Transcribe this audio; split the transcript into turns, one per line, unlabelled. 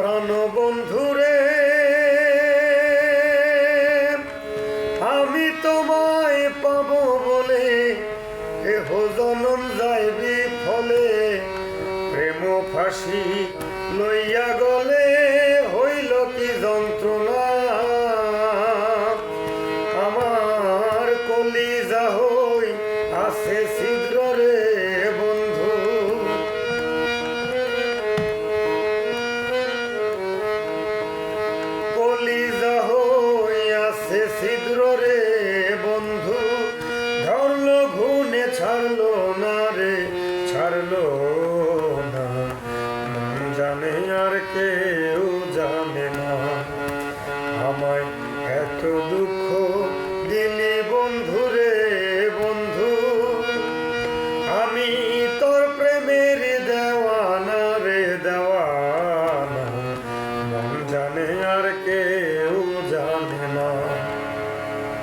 প্রাণ বন্ধুরে আমি তোমায় পাব বলে এহ জনম যাইবি ফলে প্রেম ফাঁসি লইয়া গলে হইল কি যন্ত্রণা আমার কলিজা হই আছে ছিদ্র রে বন্ধু কলিজা হই আছে ছিদ্র রে বন্ধু ধরলো ঘুনে ছাড়লো না রে ছাড়লো না মন জানে আর কেউ জানে না আমায় এত দুঃখ দিলি বন্ধু রে বন্ধু আমি তোর প্রেমের দেওয়ানা রে দেওয়ানা মন জানে